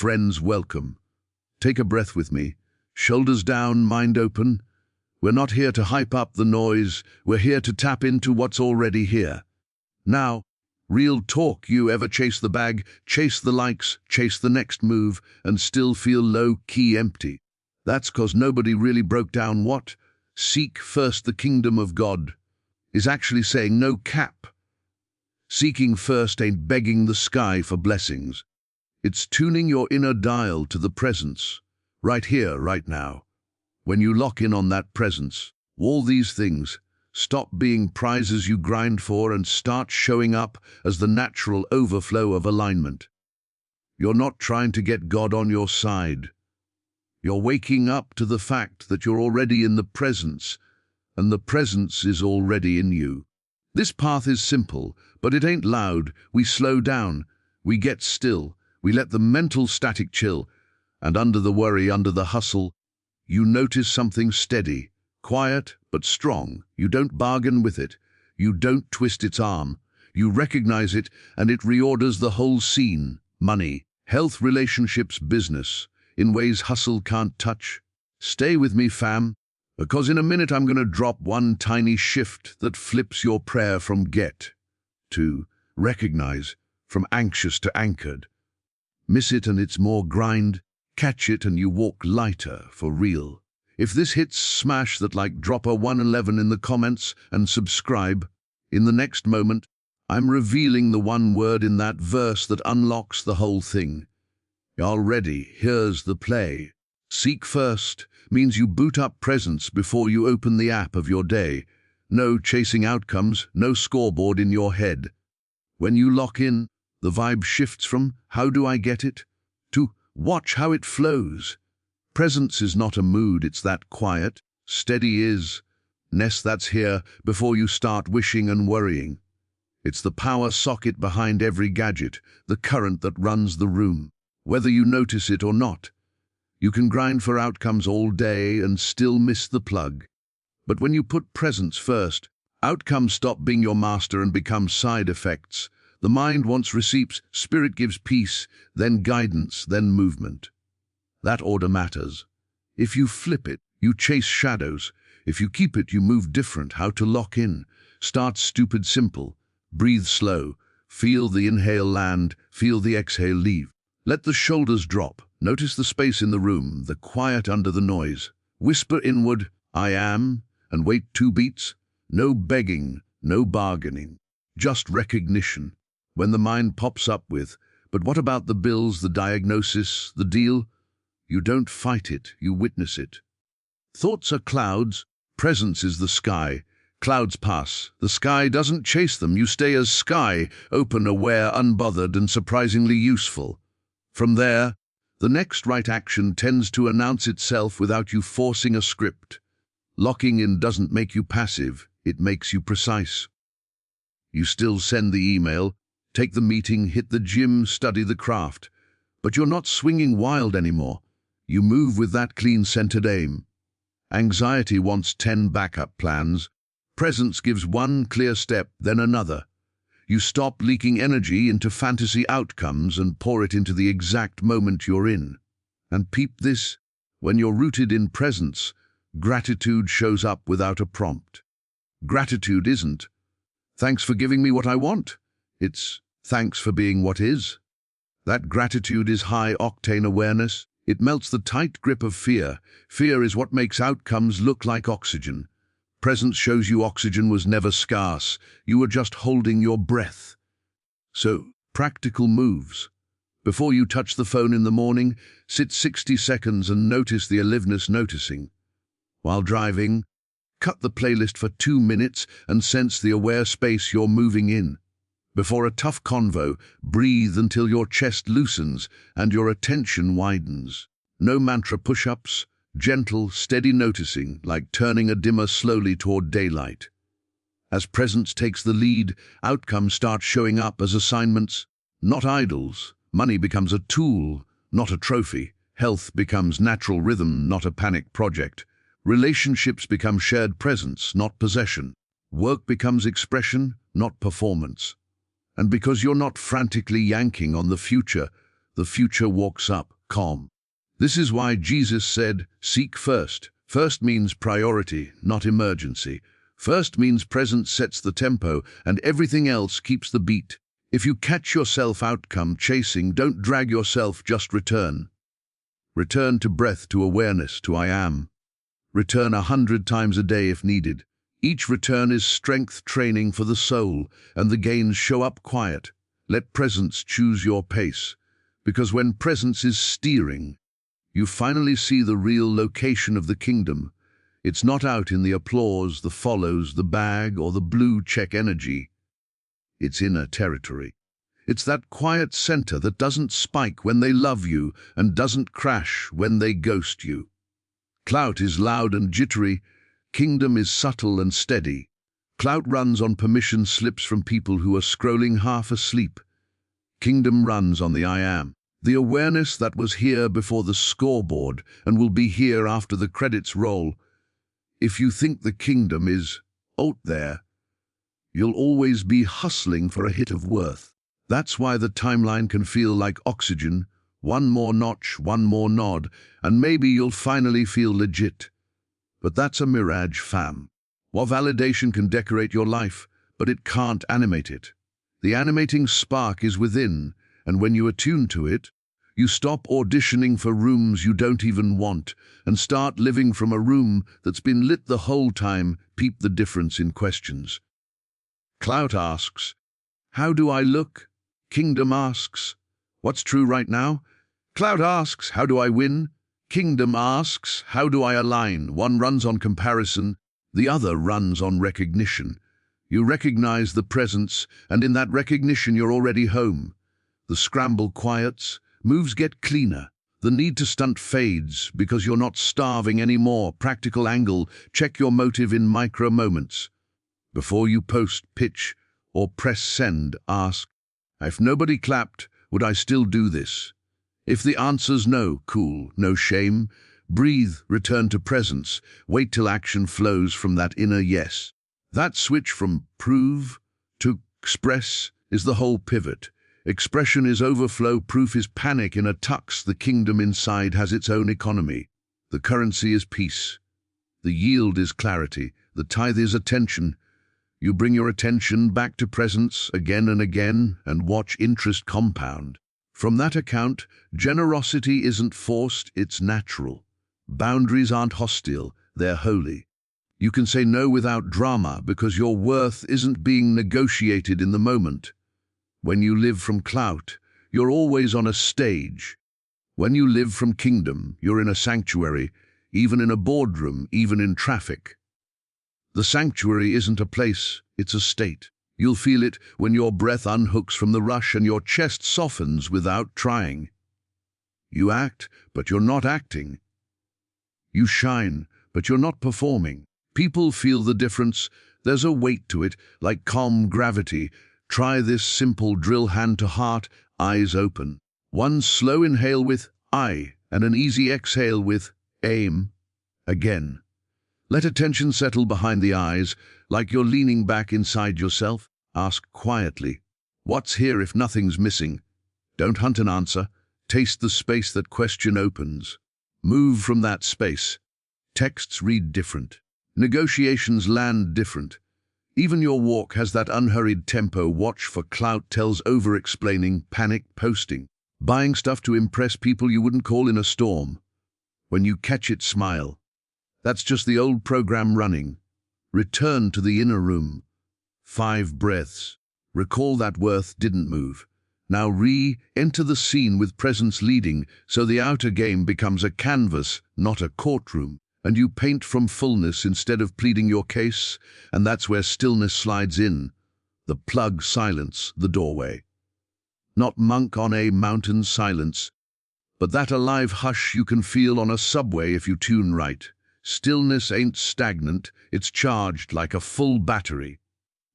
friends welcome. Take a breath with me. Shoulders down, mind open. We're not here to hype up the noise. We're here to tap into what's already here. Now, real talk. You ever chase the bag, chase the likes, chase the next move, and still feel low-key empty? That's 'cause nobody really broke down what "seek first the kingdom of God" is actually saying. No cap. Seeking first ain't begging the sky for blessings. It's tuning your inner dial to the presence, right here, right now. When you lock in on that presence, all these things stop being prizes you grind for and start showing up as the natural overflow of alignment. You're not trying to get God on your side. You're waking up to the fact that you're already in the presence, and the presence is already in you. This path is simple, but it ain't loud. We slow down, we get still, we let the mental static chill, and under the worry, under the hustle, you notice something steady, quiet but strong. You don't bargain with it, you don't twist its arm. You recognize it, and it reorders the whole scene. Money, health, relationships, business, in ways hustle can't touch. Stay with me, fam, because in a minute I'm gonna drop one tiny shift that flips your prayer from get to recognize, from anxious to anchored. Miss it and it's more grind. Catch it and you walk lighter, for real. If this hits, smash that like, drop a 111 in the comments and subscribe. In the next moment, I'm revealing the one word in that verse that unlocks the whole thing. Y'all ready? Here's the play. Seek first means you boot up presence before you open the app of your day. No chasing outcomes, no scoreboard in your head. When you lock in, the vibe shifts from "how do I get it?" to "watch how it flows." Presence is not a mood, it's that quiet, steady is-ness that's here before you start wishing and worrying. It's the power socket behind every gadget, the current that runs the room. Whether you notice it or not, you can grind for outcomes all day and still miss the plug. But when you put presence first, outcomes stop being your master and become side effects. The mind wants receipts, spirit gives peace, then guidance, then movement. That order matters. If you flip it, you chase shadows. If you keep it, you move different. How to lock in? Start stupid simple. Breathe slow. Feel the inhale land, feel the exhale leave. Let the shoulders drop. Notice the space in the room, the quiet under the noise. Whisper inward, "I am," and wait 2 beats. No begging, no bargaining, just recognition. When the mind pops up with, "But what about the bills, the diagnosis, the deal?" you don't fight it, you witness it. Thoughts are clouds, presence is the sky. Clouds pass, the sky doesn't chase them. You stay as sky, open, aware, unbothered, and surprisingly useful. From there, the next right action tends to announce itself without you forcing a script. Locking in doesn't make you passive, it makes you precise. You still send the email, take the meeting, hit the gym, study the craft, but you're not swinging wild anymore. You move with that clean-centered aim. Anxiety wants 10 backup plans. Presence gives one clear step, then another. You stop leaking energy into fantasy outcomes and pour it into the exact moment you're in. And peep this, when you're rooted in presence, gratitude shows up without a prompt. Gratitude isn't, "Thanks for giving me what I want." It's, "Thanks for being what is." That gratitude is high-octane awareness. It melts the tight grip of fear. Fear is what makes outcomes look like oxygen. Presence shows you oxygen was never scarce. You were just holding your breath. So, practical moves. Before you touch the phone in the morning, sit 60 seconds and notice the aliveness noticing. While driving, cut the playlist for 2 minutes and sense the aware space you're moving in. Before a tough convo, breathe until your chest loosens and your attention widens. No mantra push-ups, gentle, steady noticing, like turning a dimmer slowly toward daylight. As presence takes the lead, outcomes start showing up as assignments, not idols. Money becomes a tool, not a trophy. Health becomes natural rhythm, not a panic project. Relationships become shared presence, not possession. Work becomes expression, not performance. And because you're not frantically yanking on the future, The future walks up, calm. This is why Jesus said, seek first. First means priority, not emergency. First means presence sets the tempo, and everything else keeps the beat. If you catch yourself outcome chasing, don't drag yourself, just return. Return to breath, to awareness, to I am. Return 100 times a day if needed. Each return is strength training for the soul, and the gains show up quiet. Let presence choose your pace, because when presence is steering, you finally see the real location of the kingdom. It's not out in the applause, the follows, the bag, or the blue check energy. It's inner territory. It's that quiet center that doesn't spike when they love you and doesn't crash when they ghost you. Clout is loud and jittery. Kingdom is subtle and steady. Clout runs on permission slips from people who are scrolling half asleep. Kingdom runs on the I am, the awareness that was here before the scoreboard and will be here after the credits roll. If you think the kingdom is out there, you'll always be hustling for a hit of worth. That's why the timeline can feel like oxygen. One more notch, one more nod, and maybe you'll finally feel legit. But that's a mirage, fam. While validation can decorate your life, but it can't animate it. The animating spark is within, and when you attune to it, you stop auditioning for rooms you don't even want and start living from a room that's been lit the whole time. Peep the difference in questions. Clout asks, how do I look? Kingdom asks, what's true right now? Clout asks, how do I win? Kingdom asks, how do I align? One runs on comparison, the other runs on recognition. You recognize the presence, and in that recognition you're already home. The scramble quiets, moves get cleaner. The need to stunt fades because you're not starving anymore. Practical angle, check your motive in micro moments. Before you post, pitch, or press send, ask, if nobody clapped, would I still do this? If the answer's no, cool, no shame. Breathe, return to presence, wait till action flows from that inner yes. That switch from prove to express is the whole pivot. Expression is overflow, proof is panic in a tux. The kingdom inside has its own economy. The currency is peace. The yield is clarity. The tithe is attention. You bring your attention back to presence again and again and watch interest compound. From that account, generosity isn't forced, it's natural. Boundaries aren't hostile, they're holy. You can say no without drama because your worth isn't being negotiated in the moment. When you live from clout, you're always on a stage. When you live from kingdom, you're in a sanctuary, even in a boardroom, even in traffic. The sanctuary isn't a place, it's a state. You'll feel it when your breath unhooks from the rush and your chest softens without trying. You act, but you're not acting. You shine, but you're not performing. People feel the difference. There's a weight to it, like calm gravity. Try this simple drill, hand to heart, eyes open. One slow inhale with I, and an easy exhale with aim. Again. Let attention settle behind the eyes, like you're leaning back inside yourself. Ask quietly, what's here if nothing's missing? Don't hunt an answer. Taste the space that question opens. Move from that space. Texts read different. Negotiations land different. Even your walk has that unhurried tempo. Watch for clout tells over-explaining, panic posting. Buying stuff to impress people you wouldn't call in a storm. When you catch it, smile. That's just the old program running. Return to the inner room. 5 breaths. Recall that worth didn't move. Now re-enter the scene with presence leading, so the outer game becomes a canvas, not a courtroom. And you paint from fullness instead of pleading your case, and that's where stillness slides in. The plug silence, the doorway. Not monk on a mountain silence, but that alive hush you can feel on a subway if you tune right. Stillness ain't stagnant, it's charged like a full battery.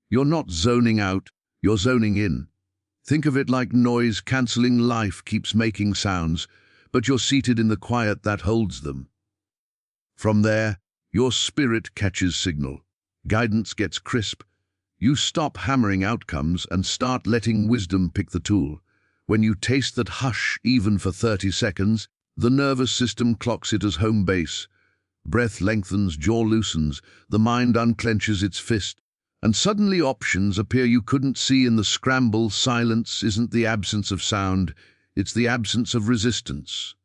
You're not zoning out, you're zoning in. Think of it like noise-cancelling life keeps making sounds, but you're seated in the quiet that holds them. From there, your spirit catches signal. Guidance gets crisp. You stop hammering outcomes and start letting wisdom pick the tool. When you taste that hush even for 30 seconds, the nervous system clocks it as home base. Breath lengthens, jaw loosens, the mind unclenches its fist, and suddenly options appear you couldn't see in the scramble. Silence isn't the absence of sound, it's the absence of resistance.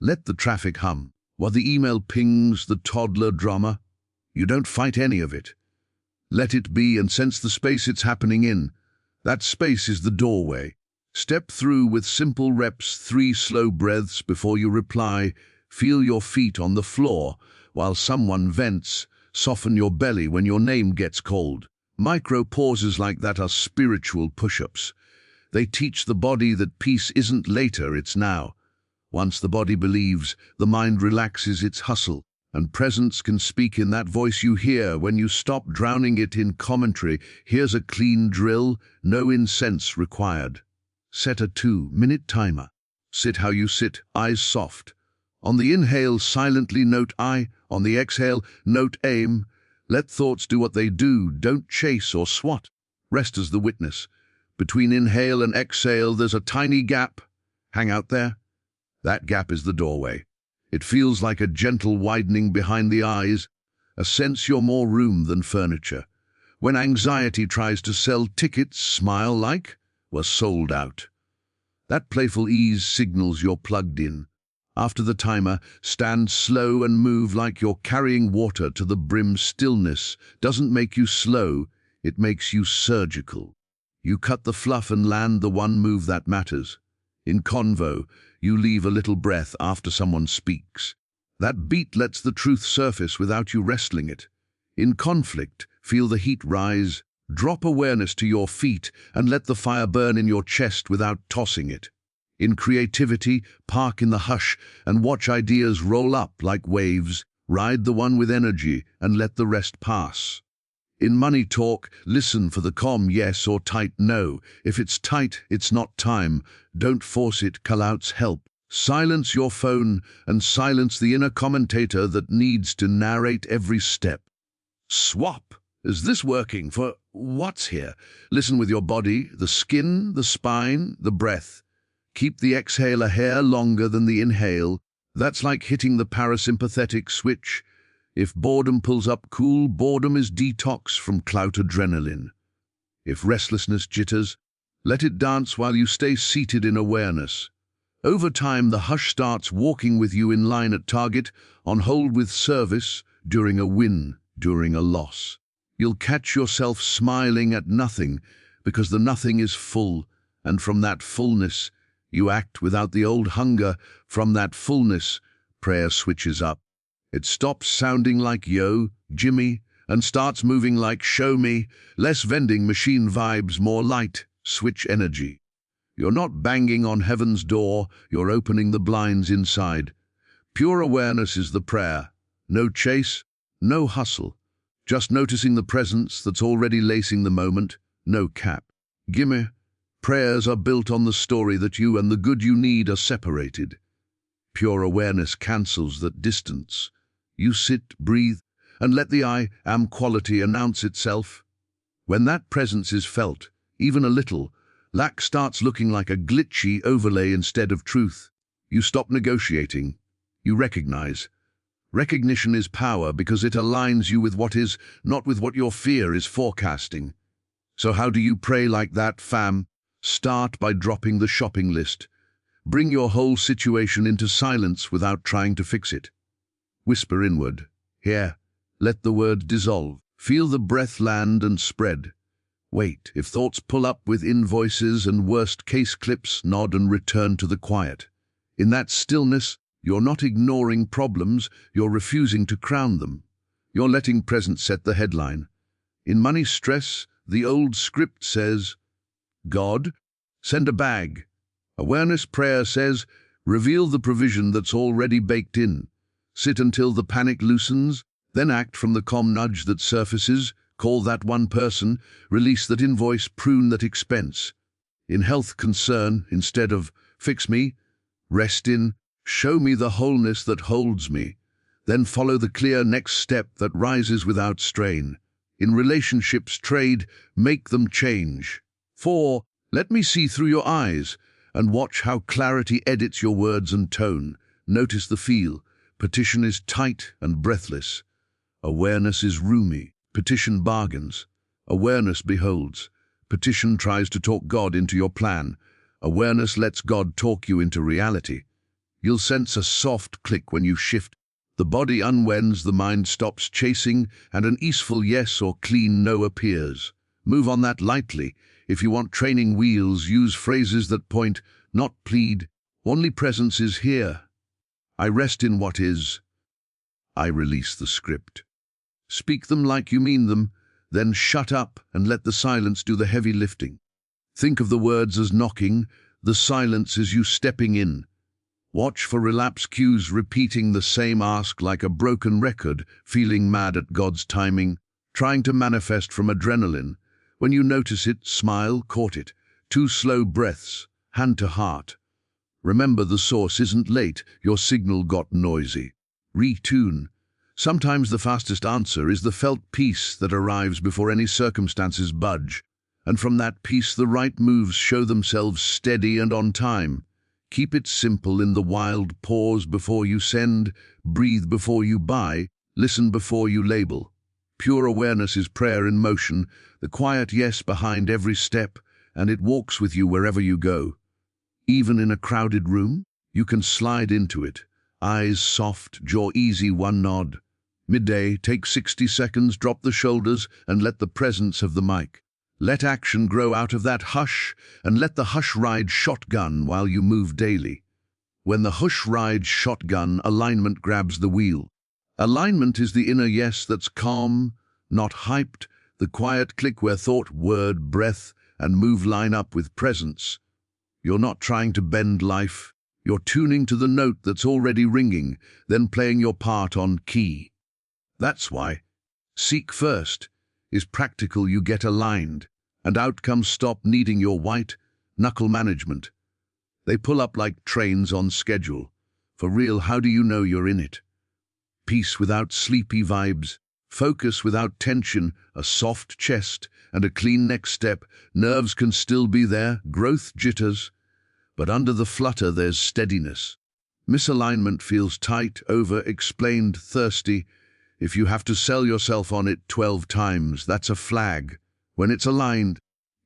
Let the traffic hum, while the email pings, the toddler drama. You don't fight any of it. Let it be and sense the space it's happening in. That space is the doorway. Step through with simple reps, 3 slow breaths before you reply. Feel your feet on the floor while someone vents. Soften your belly when your name gets called. Micro pauses like that are spiritual push-ups. They teach the body that peace isn't later, it's now. Once the body believes, the mind relaxes its hustle, and presence can speak in that voice you hear when you stop drowning it in commentary. Here's a clean drill, no incense required. Set a 2-minute timer. Sit how you sit, eyes soft. On the inhale, silently note I. On the exhale, note aim. Let thoughts do what they do, don't chase or swat. Rest as the witness. Between inhale and exhale, there's a tiny gap. Hang out there. That gap is the doorway. It feels like a gentle widening behind the eyes, a sense you're more room than furniture. When anxiety tries to sell tickets, smile like we're sold out. That playful ease signals you're plugged in. After the timer, stand slow and move like you're carrying water to the brim. Stillness doesn't make you slow, it makes you surgical. You cut the fluff and land the one move that matters. In convo, you leave a little breath after someone speaks. That beat lets the truth surface without you wrestling it. In conflict, feel the heat rise. Drop awareness to your feet and let the fire burn in your chest without tossing it. In creativity, park in the hush and watch ideas roll up like waves. Ride the one with energy and let the rest pass. In money talk, listen for the calm yes or tight no. If it's tight, it's not time. Don't force it, clouts help. Silence your phone and silence the inner commentator that needs to narrate every step. Swap. Is this working for what's here? Listen with your body, the skin, the spine, the breath. Keep the exhale a hair longer than the inhale. That's like hitting the parasympathetic switch. If boredom pulls up cool, boredom is detox from clout adrenaline. If restlessness jitters, let it dance while you stay seated in awareness. Over time, the hush starts walking with you in line at target, on hold with service, during a win, during a loss. You'll catch yourself smiling at nothing, because the nothing is full, and from that fullness, you act without the old hunger. From that fullness, prayer switches up. It stops sounding like yo, gimme, and starts moving like show me. Less vending machine vibes, more light, switch energy. You're not banging on heaven's door, you're opening the blinds inside. Pure awareness is the prayer. No chase, no hustle. Just noticing the presence that's already lacing the moment. No cap. Gimme. Prayers are built on the story that you and the good you need are separated. Pure awareness cancels that distance. You sit, breathe, and let the I am quality announce itself. When that presence is felt, even a little, lack starts looking like a glitchy overlay instead of truth. You stop negotiating. You recognize. Recognition is power because it aligns you with what is, not with what your fear is forecasting. So how do you pray like that, fam? Start by dropping the shopping list. Bring your whole situation into silence without trying to fix it. Whisper inward. Here, let the word dissolve. Feel the breath land and spread. Wait, if thoughts pull up with invoices and worst-case clips, nod and return to the quiet. In that stillness, you're not ignoring problems, you're refusing to crown them. You're letting present set the headline. In money stress, the old script says, God, send a bag. Awareness prayer says, reveal the provision that's already baked in. Sit until the panic loosens, then act from the calm nudge that surfaces, call that one person, release that invoice, prune that expense. In health concern, instead of fix me, rest in, show me the wholeness that holds me. Then follow the clear next step that rises without strain. In relationships, trade, make them change. 4. Let me see through your eyes and watch how clarity edits your words and tone. Notice the feel. Petition is tight and breathless. Awareness is roomy. Petition bargains. Awareness beholds. Petition tries to talk God into your plan. Awareness lets God talk you into reality. You'll sense a soft click when you shift. The body unwends, the mind stops chasing, and an easeful yes or clean no appears. Move on that lightly. If you want training wheels, use phrases that point, not plead. Only presence is here. I rest in what is. I release the script. Speak them like you mean them, then shut up and let the silence do the heavy lifting. Think of the words as knocking, the silence as you stepping in. Watch for relapse cues, repeating the same ask like a broken record, feeling mad at God's timing, trying to manifest from adrenaline. When you notice it, smile, caught it. 2 slow breaths, hand to heart. Remember, the source isn't late, your signal got noisy. Retune. Sometimes the fastest answer is the felt peace that arrives before any circumstances budge. And from that peace the right moves show themselves steady and on time. Keep it simple in the wild pause before you send, breathe before you buy, listen before you label. Pure awareness is prayer in motion, the quiet yes behind every step, and it walks with you wherever you go. Even in a crowded room, you can slide into it. Eyes soft, jaw easy, one nod. Midday, take 60 seconds, drop the shoulders, and let the presence of the mic. Let action grow out of that hush, and let the hush ride shotgun while you move daily. When the hush rides shotgun, alignment grabs the wheel. Alignment is the inner yes that's calm, not hyped, the quiet click where thought, word, breath, and move line up with presence. You're not trying to bend life. You're tuning to the note that's already ringing, then playing your part on key. That's why seek first is practical. You get aligned, and outcomes stop needing your white knuckle management. They pull up like trains on schedule. For real, how do you know you're in it? Peace without sleepy vibes, focus without tension, a soft chest and a clean next step. Nerves can still be there, growth jitters, but under the flutter there's steadiness. Misalignment feels tight, over-explained, thirsty. If you have to sell yourself on it 12 times, that's a flag. When it's aligned,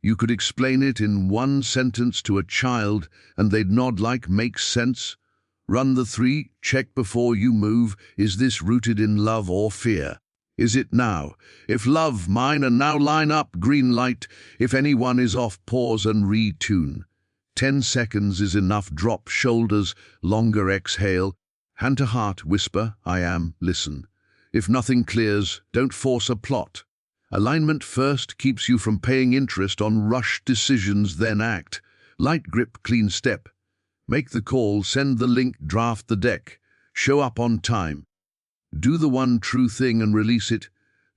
you could explain it in one sentence to a child and they'd nod like makes sense. Run the 3, check before you move. Is this rooted in love or fear? Is it now? If love, mine, and now line up, green light. If anyone is off, pause and retune. 10 seconds is enough. Drop shoulders, longer exhale. Hand to heart, whisper, I am, listen. If nothing clears, don't force a plot. Alignment first keeps you from paying interest on rushed decisions, then act. Light grip, clean step. Make the call, send the link, draft the deck. Show up on time. Do the one true thing and release it.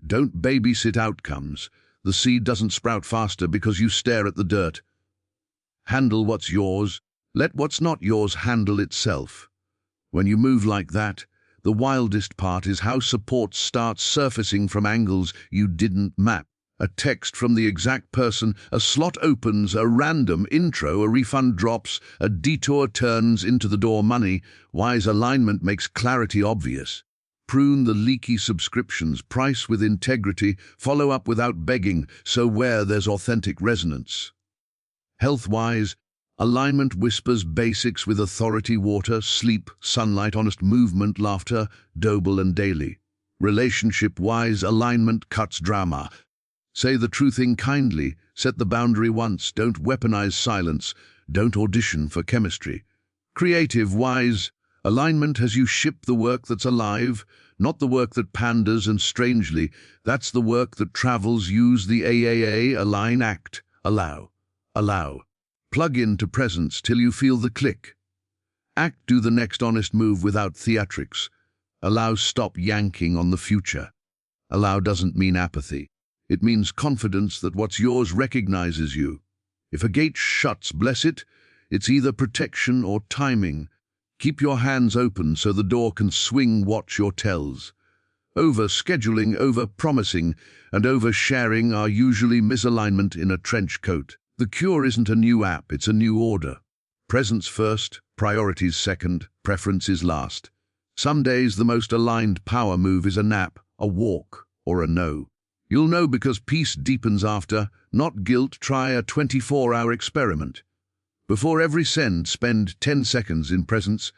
Don't babysit outcomes. The seed doesn't sprout faster because you stare at the dirt. Handle what's yours. Let what's not yours handle itself. When you move like that, the wildest part is how support starts surfacing from angles you didn't map. A text from the exact person, a slot opens, a random intro, a refund drops, a detour turns into the door money. Wise alignment makes clarity obvious. Prune the leaky subscriptions, price with integrity, follow up without begging, so where there's authentic resonance. Health-wise, alignment whispers basics with authority: water, sleep, sunlight, honest movement, laughter, doable and daily. Relationship-wise, alignment cuts drama. Say the true thing kindly, set the boundary once, don't weaponize silence, don't audition for chemistry. Creative-wise, alignment has you ship the work that's alive, not the work that panders, and strangely, that's the work that travels. Use the AAA, align, act, allow. Plug into presence till you feel the click. Act, do the next honest move without theatrics. Allow, stop yanking on the future. Allow doesn't mean apathy. It means confidence that what's yours recognizes you. If a gate shuts, bless it. It's either protection or timing. Keep your hands open so the door can swing. Watch your tells. Over-scheduling, over-promising, and over-sharing are usually misalignment in a trench coat. The cure isn't a new app, it's a new order. Presence first, priorities second, preferences last. Some days the most aligned power move is a nap, a walk, or a no. You'll know because peace deepens after, not guilt. Try a 24-hour experiment. Before every send, spend 10 seconds in presence.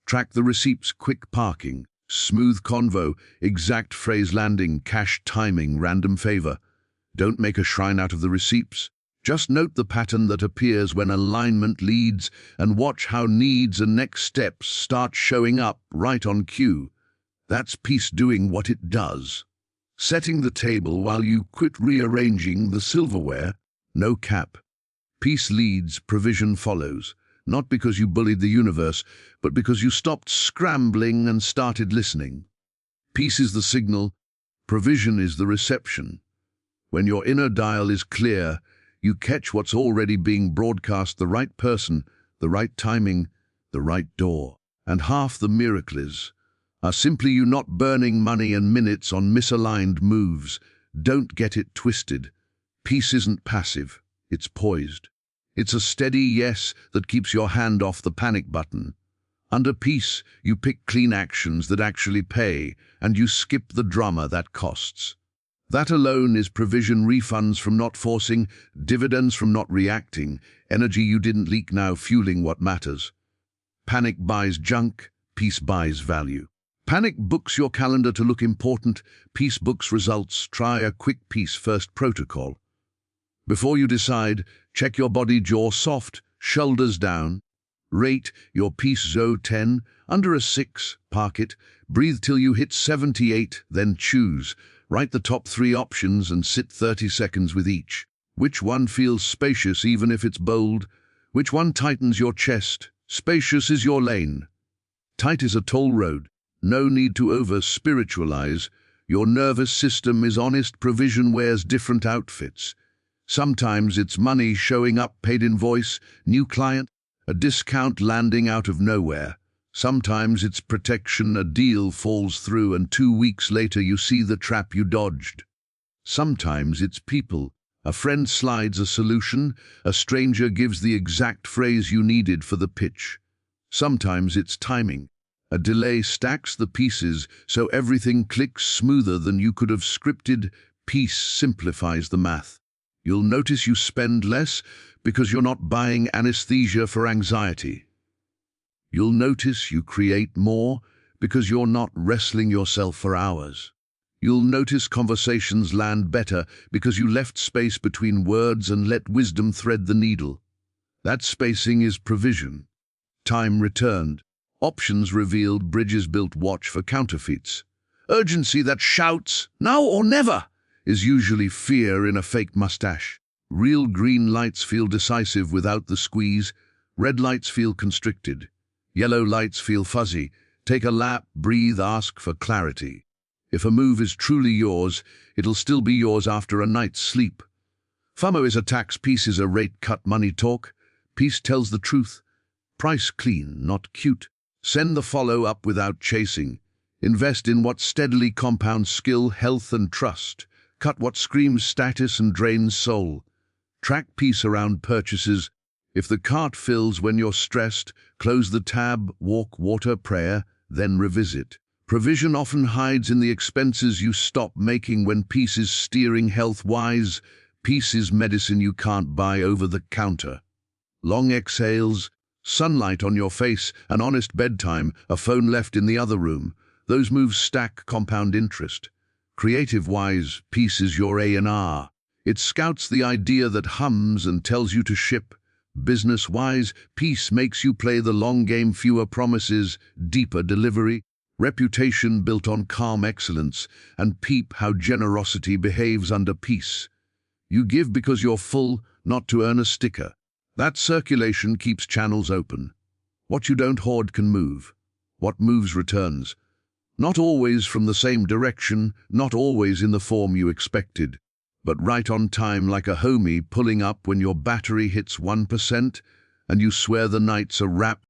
Track the receipts, quick parking, smooth convo, exact phrase landing, cash timing, random favor. Don't make a shrine out of the receipts. Just note the pattern that appears when alignment leads and watch how needs and next steps start showing up right on cue. That's peace doing what it does. Setting the table while you quit rearranging the silverware, no cap. Peace leads, provision follows. Not because you bullied the universe, but because you stopped scrambling and started listening. Peace is the signal, provision is the reception. When your inner dial is clear, you catch what's already being broadcast, the right person, the right timing, the right door. And half the miracles are simply you not burning money and minutes on misaligned moves. Don't get it twisted. Peace isn't passive, it's poised. It's a steady yes that keeps your hand off the panic button. Under peace, you pick clean actions that actually pay, and you skip the drama that costs. That alone is provision, refunds from not forcing, dividends from not reacting, energy you didn't leak now fueling what matters. Panic buys junk, peace buys value. Panic books your calendar to look important, peace books results. Try a quick peace first protocol. Before you decide, check your body, jaw soft, shoulders down. Rate your peace zone 10, under a 6, park it. Breathe till you hit 78, then choose. Write the top 3 options and sit 30 seconds with each. Which one feels spacious even if it's bold? Which one tightens your chest? Spacious is your lane. Tight is a toll road. No need to over-spiritualize. Your nervous system is honest, provision wears different outfits. Sometimes it's money showing up, paid invoice, new client, a discount landing out of nowhere. Sometimes it's protection, a deal falls through and 2 weeks later you see the trap you dodged. Sometimes it's people. A friend slides a solution, a stranger gives the exact phrase you needed for the pitch. Sometimes it's timing. A delay stacks the pieces so everything clicks smoother than you could have scripted. Peace simplifies the math. You'll notice you spend less because you're not buying anesthesia for anxiety. You'll notice you create more because you're not wrestling yourself for hours. You'll notice conversations land better because you left space between words and let wisdom thread the needle. That spacing is provision. Time returned. Options revealed, bridges built. Watch for counterfeits. Urgency that shouts, now or never, is usually fear in a fake mustache. Real green lights feel decisive without the squeeze. Red lights feel constricted. Yellow lights feel fuzzy. Take a lap, breathe, ask for clarity. If a move is truly yours, it'll still be yours after a night's sleep. FOMO is a tax, peace is a rate cut. Money talk. Peace tells the truth. Price clean, not cute. Send the follow-up without chasing. Invest in what steadily compounds skill, health, and trust. Cut what screams status and drains soul. Track peace around purchases. If the cart fills when you're stressed, close the tab, walk, water, prayer, then revisit. Provision often hides in the expenses you stop making when peace is steering health-wise. Peace is medicine you can't buy over the counter. Long exhales, sunlight on your face, an honest bedtime, a phone left in the other room. Those moves stack compound interest. Creative-wise, peace is your A&R. It scouts the idea that hums and tells you to ship. Business-wise, peace makes you play the long game, fewer promises, deeper delivery. Reputation built on calm excellence, and peep how generosity behaves under peace. You give because you're full, not to earn a sticker. That circulation keeps channels open. What you don't hoard can move. What moves returns. Not always from the same direction, not always in the form you expected, but right on time like a homie pulling up when your battery hits 1% and you swear the night's a wrap.